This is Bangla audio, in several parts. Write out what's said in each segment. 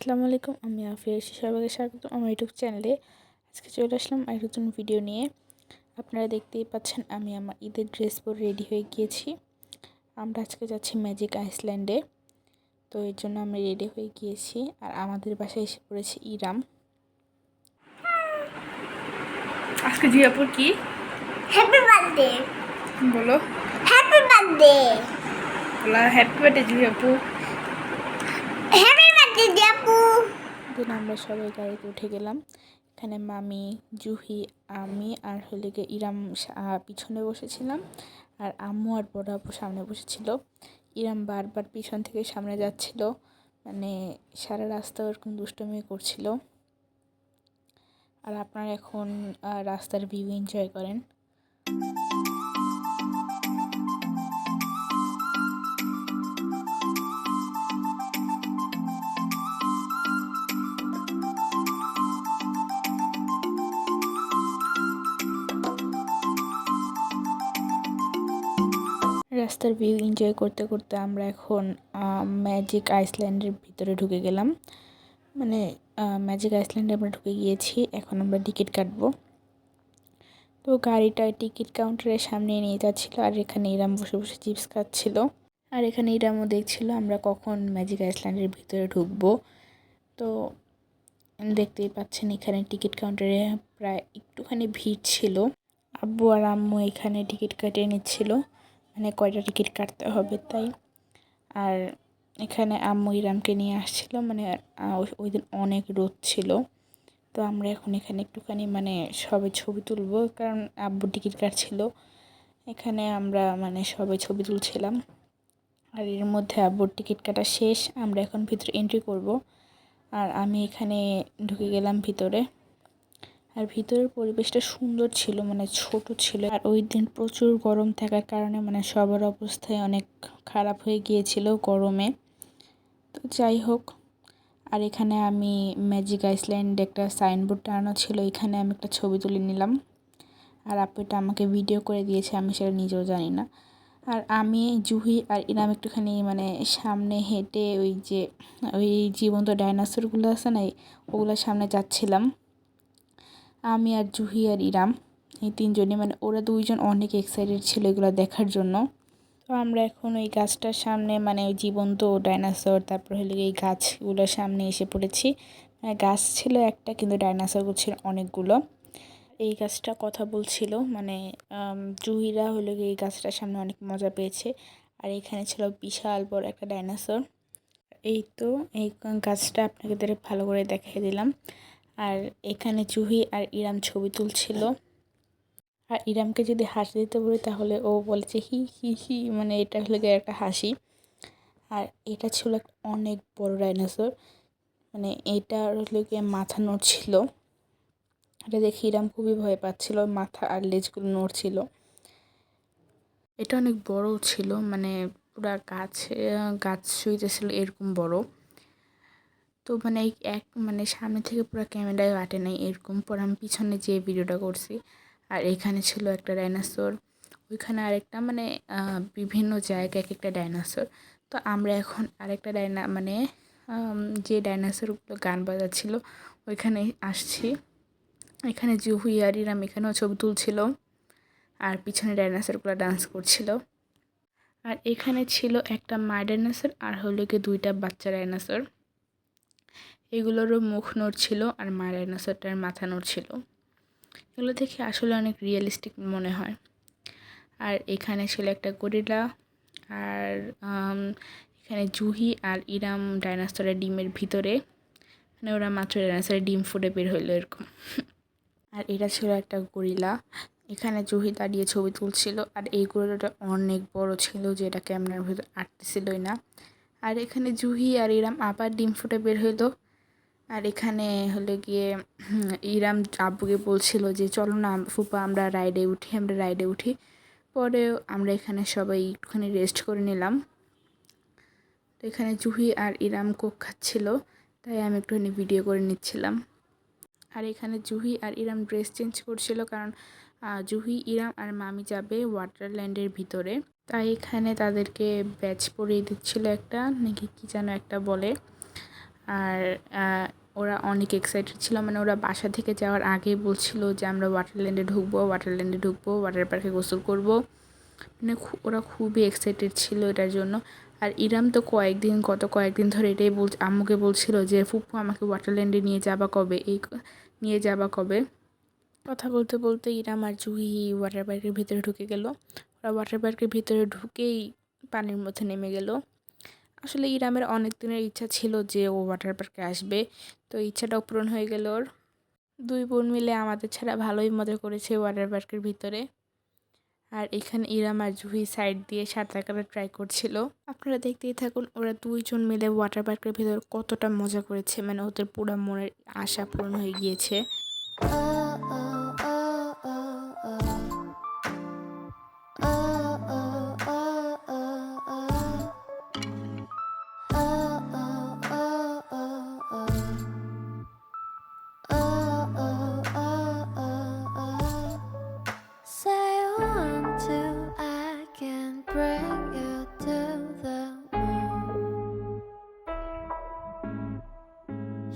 আসসালামু আলাইকুম, আমি আফিয়া সবাইকে স্বাগত আমার ইউটিউব চ্যানেলে। আজকে চলে আসলাম আর নতুন ভিডিও নিয়ে। আপনারা দেখতেই পাচ্ছেন আমি আমার ঈদের ড্রেস পরে রেডি হয়ে গিয়েছি। আমরা আজকে যাচ্ছি ম্যাজিক আইসল্যান্ডে, তো এর জন্য আমি রেডি হয়ে গিয়েছি। আর আমাদের বাসায় এসে পড়েছে ইরাম। আজকে জিয়াপুর কি হ্যাপি বার্থডে বলো, হ্যাপি বার্থডে বলা happy birthday Ziapu. Happy birthday Ziapu. দিন আমরা সবাই গাড়িতে উঠে গেলাম। এখানে মামি, জুহি, আমি আর গিয়ে ইরাম পিছনে বসেছিলাম, আর আম্মু আর বড় আপু সামনে বসেছিল। ইরাম বারবার পিছন থেকে সামনে যাচ্ছিল, মানে সারা রাস্তা ওরকম দুষ্টুমি করছিল। আর আপনারা এখন রাস্তার ভিউ এনজয় করেন। রাস্তার ভিউ এনজয় করতে করতে আমরা এখন ম্যাজিক আইসল্যান্ডের ভিতরে ঢুকে গেলাম। মানে ম্যাজিক আইসল্যান্ডে আমরা ঢুকে গিয়েছি। এখন আমরা টিকিট কাটবো। তো গাড়িটা টিকিট কাউন্টারের সামনে নিয়ে যাচ্ছিল, আর এখানে ইরাম বসে বসে চিপস খাচ্ছিল। আর এখানে ইরামও দেখছিল আমরা কখন ম্যাজিক আইসল্যান্ডের ভিতরে ঢুকবো। তো দেখতেই পাচ্ছেন এখানে টিকিট কাউন্টারে প্রায় একটুখানি ভিড় ছিল। আব্বু আর আম্মু এখানে টিকিট কাটিয়ে নিচ্ছিল, মানে কয়টা টিকিট কাটতে হবে তাই। আর এখানে আম্মু ইরামকে নিয়ে আসছিল, মানে ওই দিন অনেক রোদ ছিল। তো আমরা এখন এখানে একটুখানি মানে সবে ছবি তুলবো, কারণ আব্বু টিকিট কাটছিল। এখানে আমরা মানে সবে ছবি তুলছিলাম। আর এর মধ্যে আব্বুর টিকিট কাটা শেষ, আমরা এখন ভিতরে এন্ট্রি করব। আর আমি এখানে ঢুকে গেলাম ভিতরে। আর ভিতরের পরিবেশটা সুন্দর ছিল, মানে ছোট ছিল। আর ওই দিন প্রচুর গরম থাকার কারণে মানে সবার অবস্থায় অনেক খারাপ হয়ে গিয়েছিল গরমে। তো যাই হোক, আর এখানে আমি ম্যাজিক আইসল্যান্ড একটা সাইনবোর্ড টানানো ছিল, এখানে আমি একটা ছবি তুলে নিলাম। আর আপু এটা আমাকে ভিডিও করে দিয়েছে, আমি সেটা নিজেও জানি না। আর আমি, জুহি আর ইরাম একটুখানি মানে সামনে হেঁটে ওই জীবন্ত ডাইনোসরগুলো আছে না, ওগুলোর সামনে যাচ্ছিলাম। আমি আর জুহি আর ইরাম এই তিনজনই, মানে ওরা দুইজন অনেক এক্সাইটেড ছিল এগুলো দেখার জন্য। তো আমরা এখন ওই গাছটার সামনে, মানে ওই জীবন্ত ডাইনোসর, তারপর এই গাছগুলোর সামনে এসে পড়েছি। গাছ ছিল একটা, কিন্তু ডাইনোসরগুলো ছিল অনেকগুলো। এই গাছটা কথা বলছিল, মানে জুহিরা এই গাছটার সামনে অনেক মজা পেয়েছে। আর এখানে ছিল বিশাল বড় একটা ডাইনোসর। এই তো এই গাছটা আপনাদের ভালো করে দেখিয়ে দিলাম। আর এখানে জুহি আর ইরাম ছবি তুলছিল। আর ইরামকে যদি হাসি দিতে বলি তাহলে ও বলেছে হি হি হি, মানে এটা গিয়ে একটা হাসি। আর এটা ছিল অনেক বড় ডাইনোসর, মানে এটার গিয়ে মাথা নড়ছিল। এটা দেখে ইরাম খুবই ভয় পাচ্ছিল, মাথা আর লেজগুলো নড়ছিল। এটা অনেক বড় ছিল, মানে পুরা গাছ শুইতেছিল এরকম বড়। তো মানে মানে সামনে থেকে পুরো ক্যামেরায় আটে নাই এরকম, পর আমি পিছনে যে ভিডিওটা করছি। আর এখানে ছিল একটা ডাইনোসর, ওইখানে আরেকটা, মানে বিভিন্ন জায়গায় এক একটা ডাইনোসর। তো আমরা এখন আরেকটা মানে যে ডাইনোসরগুলো গান বাজাচ্ছিল ওইখানে আসছি। এখানে জুহি আর ইরাম এখানেও ছবি তুলছিল, আর পিছনে ডাইনোসরগুলো ডান্স করছিল। আর এখানে ছিল একটা মা ডাইনোসর আর গিয়ে দুইটা বাচ্চা ডাইনোসর। এগুলোরও মুখ নড়ছিল আর মা ডাইনোসরটার মাথা নড়ছিল। এগুলো দেখে আসলে অনেক রিয়েলিস্টিক মনে হয়। আর এখানে ছিল একটা গরিলা। আর এখানে জুহি আর ইরাম ডাইনোসরের ডিমের ভিতরে, মানে ওরা মাত্র ডাইনোসরের ডিম ফুটে বের হইলো এরকম। আর এটা ছিল একটা গরিলা। এখানে জুহি দাঁড়িয়ে ছবি তুলছিল, আর এই গরিলাটা অনেক বড় ছিল, যেটা ক্যামেরার ভিতরে আটতেছিলই না। আর এখানে জুহি আর ইরাম আবার ডিম ফুটে বের হইলো। আর এখানে গিয়ে ইরাম আব্বুকে বলছিল যে চলো না ফুপা আমরা রাইডে উঠি। পরে আমরা এখানে সবাই একটুখানি রেস্ট করে নিলাম। তো এখানে জুহি আর ইরাম কোক খাচ্ছিল, তাই আমি একটুখানি ভিডিও করে নিচ্ছিলাম। আর এখানে জুহি আর ইরাম ড্রেস চেঞ্জ করছিল, কারণ জুহি, ইরাম আর মামি যাবে ওয়াটারল্যান্ডের ভিতরে, তাই এখানে তাদেরকে ব্যাচ পরিয়ে দিচ্ছিল একটা, নাকি কি যেন একটা বলে। আর ওরা অনেক এক্সাইটেড ছিল, মানে ওরা বাসা থেকে যাওয়ার আগেই বলছিল যে আমরা ওয়াটারল্যান্ডে ঢুকবো, ওয়াটার পার্কে গোসল করব। মানে ওরা খুবই এক্সাইটেড ছিল এটার জন্য। আর ইরাম তো গত কয়েকদিন ধরে এটাই আম্মুকে বলছিল যে ফুপু আমাকে ওয়াটারল্যান্ডে নিয়ে যাবা কবে। কথা বলতে বলতে ইরাম আর জুহি ওয়াটার পার্কের ভিতরে ঢুকে গেল। ওরা ওয়াটার পার্কের ভিতরে ঢুকেই পানির মধ্যে নেমে গেল। আসলে ইরামের অনেক দিনের ইচ্ছা ছিল যে ও ওয়াটার পার্কে আসবে, তো ইচ্ছাটাও পূরণ হয়ে গেল ওর। দুই বোন মিলে আমাদের ছাড়া ভালোই মজা করেছে ওয়াটার পার্কের ভিতরে। আর এখানে ইরাম আর জুহি সাইড দিয়ে সাঁতার কাটা ট্রাই করছিল। আপনারা দেখতেই থাকুন ওরা দুইজন মিলে ওয়াটার পার্কের ভিতর কতটা মজা করেছে, মানে ওদের পুরো মনের আশা পূরণ হয়ে গিয়েছে।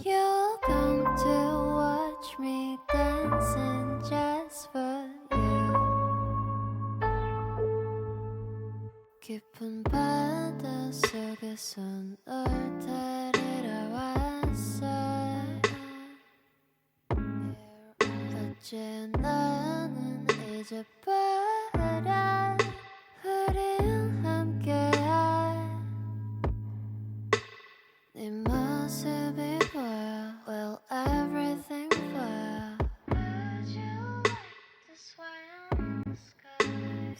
You'll come to watch me dancing just for you. 깊은 바다 속에서 널 데리러 왔어. 어째 너는 잊어버려 우린 함께한 네 모습이 보여. Will everything boil? Would you like to swim in the sky?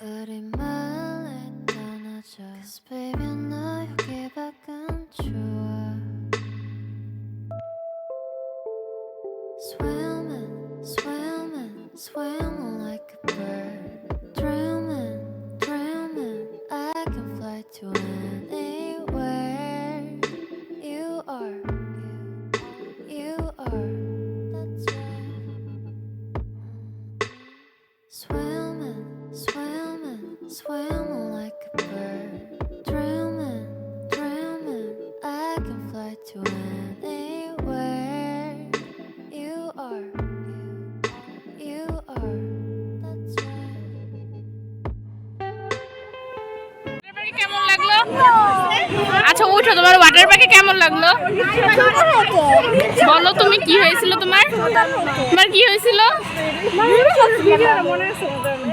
우리 멀리 떠나자. 'Cause baby 너 여기 밖은 좋아. Swimming, swimming, swimming like a bird. Dreaming, dreaming, I can fly to anywhere. You are, you are, that's right. Swimming, swimming, swimming like a bird. Dreaming, dreaming, I can fly to anywhere. You are, you are, that's right. কেমন লাগলো? আচ্ছা ওঠো, তোমার ওয়াটার পার্কে কেমন লাগলো বলো? তুমি কি হয়েছিল তোমার কি হয়েছিল?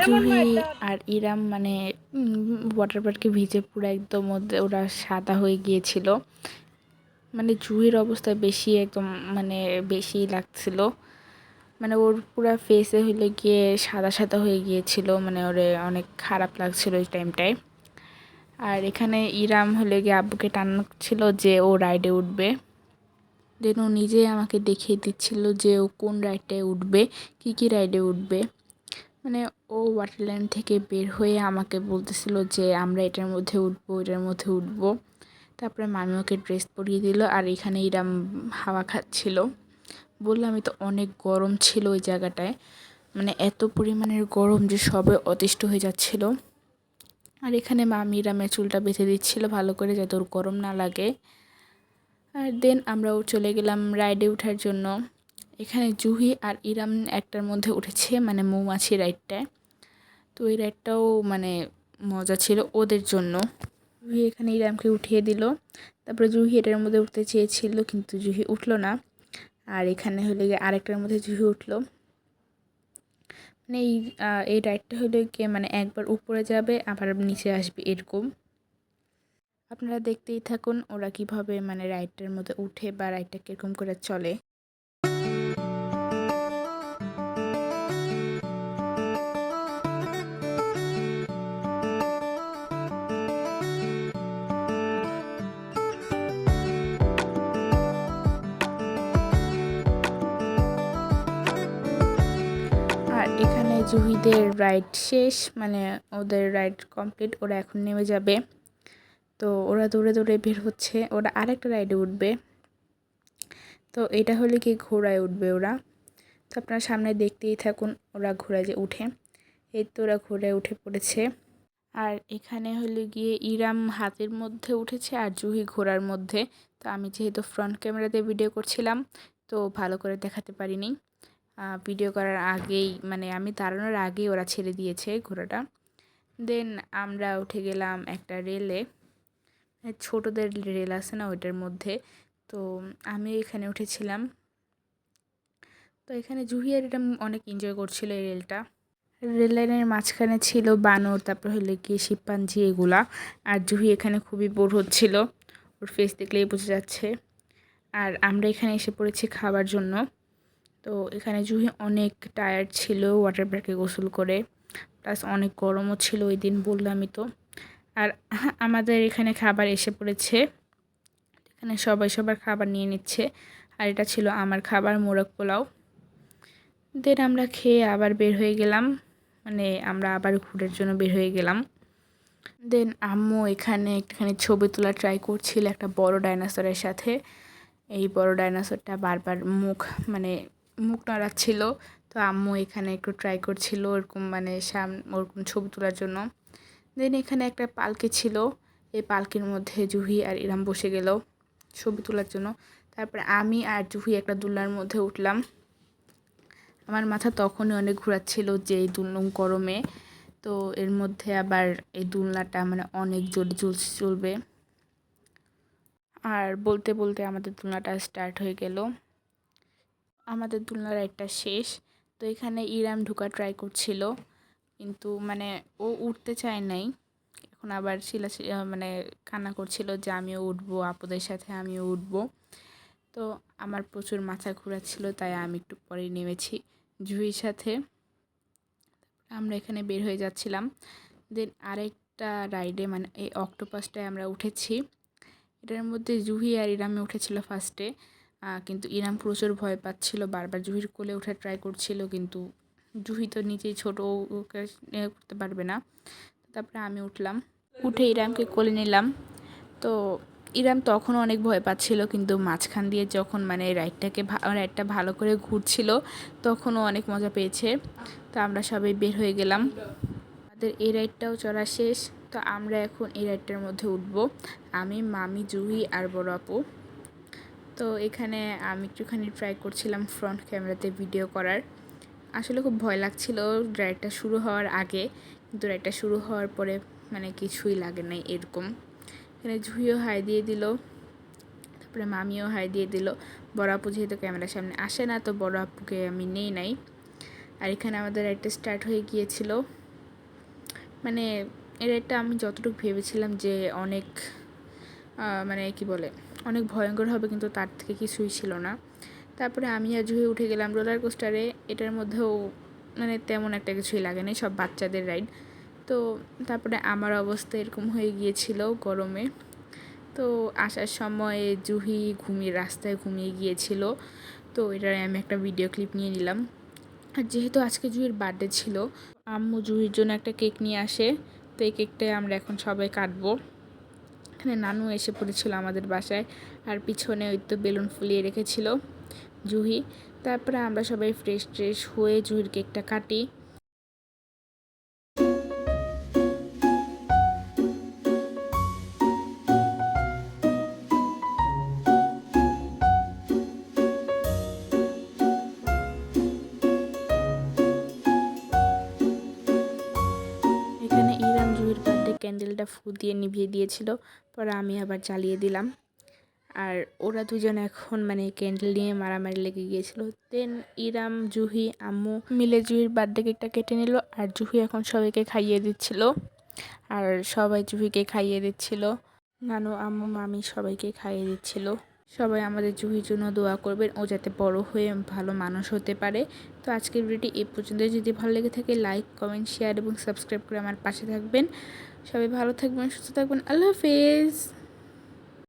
জুহি আর ইরাম মানে ওয়াটার পার্কে ভিজে পুরো একদম ওরা সাদা হয়ে গিয়েছিল। মানে জুহির অবস্থা একদম মানে বেশি লাগছিল, মানে ওর পুরো ফেসে হইলে গিয়ে সাদা সাদা হয়ে গিয়েছিল, মানে ওরে অনেক খারাপ লাগছিল ওই টাইমটায়। আর এখানে ইরাম হলে গিয়ে আব্বুকে টানছিল যে ও রাইডে উঠবে, দেন ও নিজে আমাকে দেখিয়ে দিচ্ছিল যে ও কোন রাইডটায় উঠবে, কি রাইডে উঠবে। মানে ও ওয়াটারল্যান্ড থেকে বের হয়ে আমাকে বলতেছিল যে আমরা এটার মধ্যে উঠবো, এটার মধ্যে উঠবো। তারপরে মামি ওকে ড্রেস পরিয়ে দিল, আর এখানে ইরাম হাওয়া খাচ্ছিল। বললামই তো অনেক গরম ছিল ওই জায়গাটায়, মানে এত পরিমাণের গরম যে সবে অতিষ্ঠ হয়ে যাচ্ছিল। আর এখানে মামি ইরামের চুলটা বেঁধে দিচ্ছিল ভালো করে যাতে ওর গরম না লাগে। আর দেন আমরাও চলে গেলাম রাইডে ওঠার জন্য। এখানে জুহি আর ইরাম একটার মধ্যে উঠেছে, মানে মৌমাছি রাইডটায়। তো ওই রাইডটাও মানে মজা ছিল ওদের জন্য। জুহি এখানে ইরামকে উঠিয়ে দিল, তারপরে জুহি এটার মধ্যে উঠতে চেয়েছিল কিন্তু জুহি উঠলো না। আর এখানে হলে গিয়ে আরেকটার মধ্যে জুহি উঠলো। মানে এই রাইডটা হলে গিয়ে মানে একবার উপরে যাবে আবার নিচে আসবে এরকম। আপনারা দেখতেই থাকুন ওরা কিভাবে মানে রাইডটার মধ্যে উঠে বা রাইডটা কীরকম করে চলে। আর এখানে জুহিদের রাইড শেষ, মানে ওদের রাইড কমপ্লিট, ওরা এখন নেমে যাবে। তো ওরা দৌড়ে দৌড়ে বের হচ্ছে, ওরা আরেকটা রাইডে উঠবে। তো এটা হলে কি ঘোড়ায় উঠবে ওরা। তো আপনারা সামনে দেখতেই থাকুন ওরা ঘোড়ায় যে উঠে। এই তো ওরা ঘোড়ায় উঠে পড়েছে। আর এখানে হলো গিয়ে ইরাম হাতের মধ্যে উঠেছে আর জুহি ঘোড়ার মধ্যে। তো আমি যেহেতু ফ্রন্ট ক্যামেরাতে ভিডিও করছিলাম তো ভালো করে দেখাতে পারিনি। ভিডিও করার আগেই মানে আমি দাঁড়ানোর আগেই ওরা ছেড়ে দিয়েছে ঘোড়াটা। দেন আমরা উঠে গেলাম একটা রেলে, ছোটদের রেল আছে না ওইটার মধ্যে। তো আমি এখানে উঠেছিলাম। তো এখানে জুহি আর এটা অনেক এনজয় করছিল এই রেলটা। রেল লাইনের মাঝখানে ছিল বানর, তারপর হলে গিয়ে শিম্পাঞ্জি এগুলা। আর জুহি এখানে খুবই বোর হচ্ছিল, ওর ফেস দেখলেই বোঝা যাচ্ছে। আর আমরা এখানে এসে পড়েছি খাবার জন্য। তো এখানে জুহি অনেক টায়ার্ড ছিল ওয়াটার পার্কে গোসল করে, প্লাস অনেক গরমও ছিল ওই দিন, বললামই তো। আর আমাদের এখানে খাবার এসে পড়েছে, এখানে সবাই সবার খাবার নিয়ে নিচ্ছে। আর এটা ছিল আমার খাবার, মোরগ পোলাও। দেন আমরা খেয়ে আবার বের হয়ে গেলাম, মানে আমরা আবার ঘুরের জন্য বের হয়ে গেলাম। দেন আম্মু এখানে একটুখানি ছবি তোলা ট্রাই করছিল একটা বড় ডাইনোসরের সাথে। এই বড় ডাইনোসরটা বারবার মানে মুখ নাড়াচ্ছিল। তো আম্মু এখানে একটু ট্রাই করছিল ওরকম মানে ওরকম ছবি তোলার জন্য। দেন এখানে একটা পালকি ছিল, এই পালকির মধ্যে জুহি আর ইরাম বসে গেল ছবি তোলার জন্য। তারপরে আমি আর জুহি একটা দোলনার মধ্যে উঠলাম। আমার মাথা তখনই অনেক ঘোরাচ্ছিল যে এই গরমে, তো এর মধ্যে আবার এই দোলনাটা মানে অনেক জোরে চলবে। আর বলতে বলতে আমাদের দোলনাটা স্টার্ট হয়ে গেল। আমাদের দোলনার একটা শেষ। তো এখানে ইরাম ঢোকা ট্রাই করছিল, কিন্তু মানে ও উঠতে চায় নাই। এখন আবার মানে কান্না করছিল যে আমিও উঠবো, আপুদের সাথে আমিও উঠবো। তো আমার প্রচুর মাথা ঘোরাচ্ছিল, তাই আমি একটু পরে নেমেছি জুহির সাথে। আমরা এখানে বের হয়ে যাচ্ছিলাম। দেন আরেকটা রাইডে মানে এই অক্টোপাসটায় আমরা উঠেছি। এটার মধ্যে জুহি আর ইরামে উঠেছিল ফার্স্টে, কিন্তু ইরাম প্রচুর ভয় পাচ্ছিল, বারবার জুহির কোলে ওঠার ট্রাই করছিল, কিন্তু জুহি তো নিচেই ছোটো, ওকে করতে পারবে না। তারপরে আমি উঠলাম, উঠে ইরামকে কোলে নিলাম। তো ইরাম তখনও অনেক ভয় পাচ্ছিল, কিন্তু মাঝখান দিয়ে যখন মানে রাইডটা ভালো করে ঘুরছিল তখনও অনেক মজা পেয়েছে। তো আমরা সবাই বের হয়ে গেলাম, আমাদের এই রাইডটাও চড়া শেষ। তো আমরা এখন এই রাইডটার মধ্যে উঠব, আমি, মামি, জুহি আর বড় আপু। তো এখানে আমি একটুখানি ট্রাই করছিলাম ফ্রন্ট ক্যামেরাতে ভিডিও করার। আসলে খুব ভয় লাগছিল রাইডটা শুরু হওয়ার আগে, কিন্তু রাইডটা শুরু হওয়ার পরে মানে কিছুই লাগে নাই এরকম। এখানে জুহিও হাই দিয়ে দিল, তারপরে মামিও হাই দিয়ে দিল। বড় আপু যেহেতু ক্যামেরার সামনে আসে না, তো বড় আপুকে আমি নেই নাই। আর এখানে আমাদের রাইডটা স্টার্ট হয়ে গিয়েছিল। মানে এই রাইডটা আমি যতটুকু ভেবেছিলাম যে অনেক মানে কি বলে অনেক ভয়ঙ্কর হবে, কিন্তু তার থেকে কিছুই ছিল না। তারপরে আমি আর জুহি উঠে গেলাম রোলার কোস্টারে। এটার মধ্যেও মানে তেমন একটা কিছুই লাগে না, সব বাচ্চাদের রাইড। তো তারপরে আমার অবস্থা এরকম হয়ে গিয়েছিল গরমে। তো আসার সময় জুহি রাস্তায় ঘুমিয়ে গিয়েছিল। তো এটার আমি একটা ভিডিও ক্লিপ নিয়ে নিলাম। আর যেহেতু আজকে জুহির বার্থডে ছিল, আম্মু জুহির জন্য একটা কেক নিয়ে আসে। তো এই কেকটাই আমরা এখন সবাই কাটবো। এখানে নানু এসে পড়েছিল আমাদের বাসায়, আর পিছনে ওই তো বেলুন ফুলিয়ে রেখেছিল জুহি। তারপরে আমরা সবাই ফ্রেশ হয়ে জুহির কেকটা কাটি। এখানে ইরাম জুহির বার্থডে ক্যান্ডেলটা ফু দিয়ে নিভিয়ে দিয়েছিল, পরে আমি আবার জ্বালিয়ে দিলাম। আর ওরা দুজন এখন মানে ক্যান্ডেল নিয়ে মারামারি লেগে গিয়েছিল। দেন ইরাম, জুহি, আম্মু মিলে জুহির বার্থডে কেকটা কেটে নিল, আর জুহি এখন সবাইকে খাইয়ে দিচ্ছিল। আর সবাই জুহিকে খাইয়ে দিচ্ছিল, নানু, আম্মু, মামি সবাইকে খাইয়ে দিচ্ছিল। সবাই আমাদের জুহির জন্য দোয়া করবেন, ও যাতে বড় হয়ে ভালো মানুষ হতে পারে। তো আজকের ভিডিওটি এই পর্যন্ত। যদি ভালো লেগে থাকে লাইক, কমেন্ট, শেয়ার এবং সাবস্ক্রাইব করে আমার পাশে থাকবেন। সবাই ভালো থাকবেন, সুস্থ থাকবেন। আল্লাহ হাফেজ।